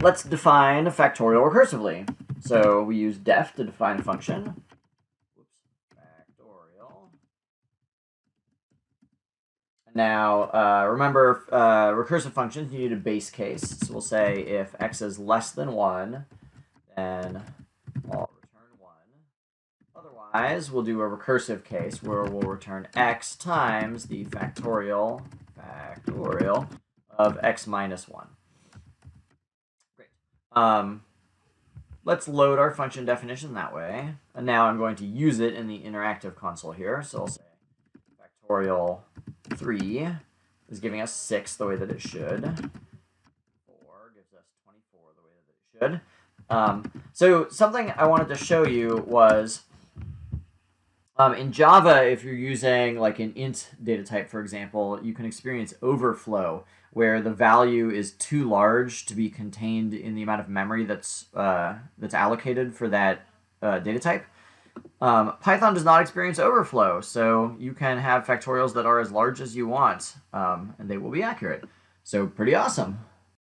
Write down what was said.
let's define a factorial recursively. So we use def to define a function. Factorial. Now, remember, recursive functions, you need a base case. So we'll say if x is less than 1, then I'll return 1. Otherwise, we'll do a recursive case where we'll return x times the factorial of x minus 1. Great. Let's load our function definition that way. And now I'm going to use it in the interactive console here. So I'll say factorial 3 is giving us 6 the way that it should. 4 gives us 24 the way that it should. So something I wanted to show you was in Java, if you're using like an int data type, for example, you can experience overflow, where the value is too large to be contained in the amount of memory that's allocated for that data type. Python does not experience overflow, so you can have factorials that are as large as you want, and they will be accurate. So pretty awesome.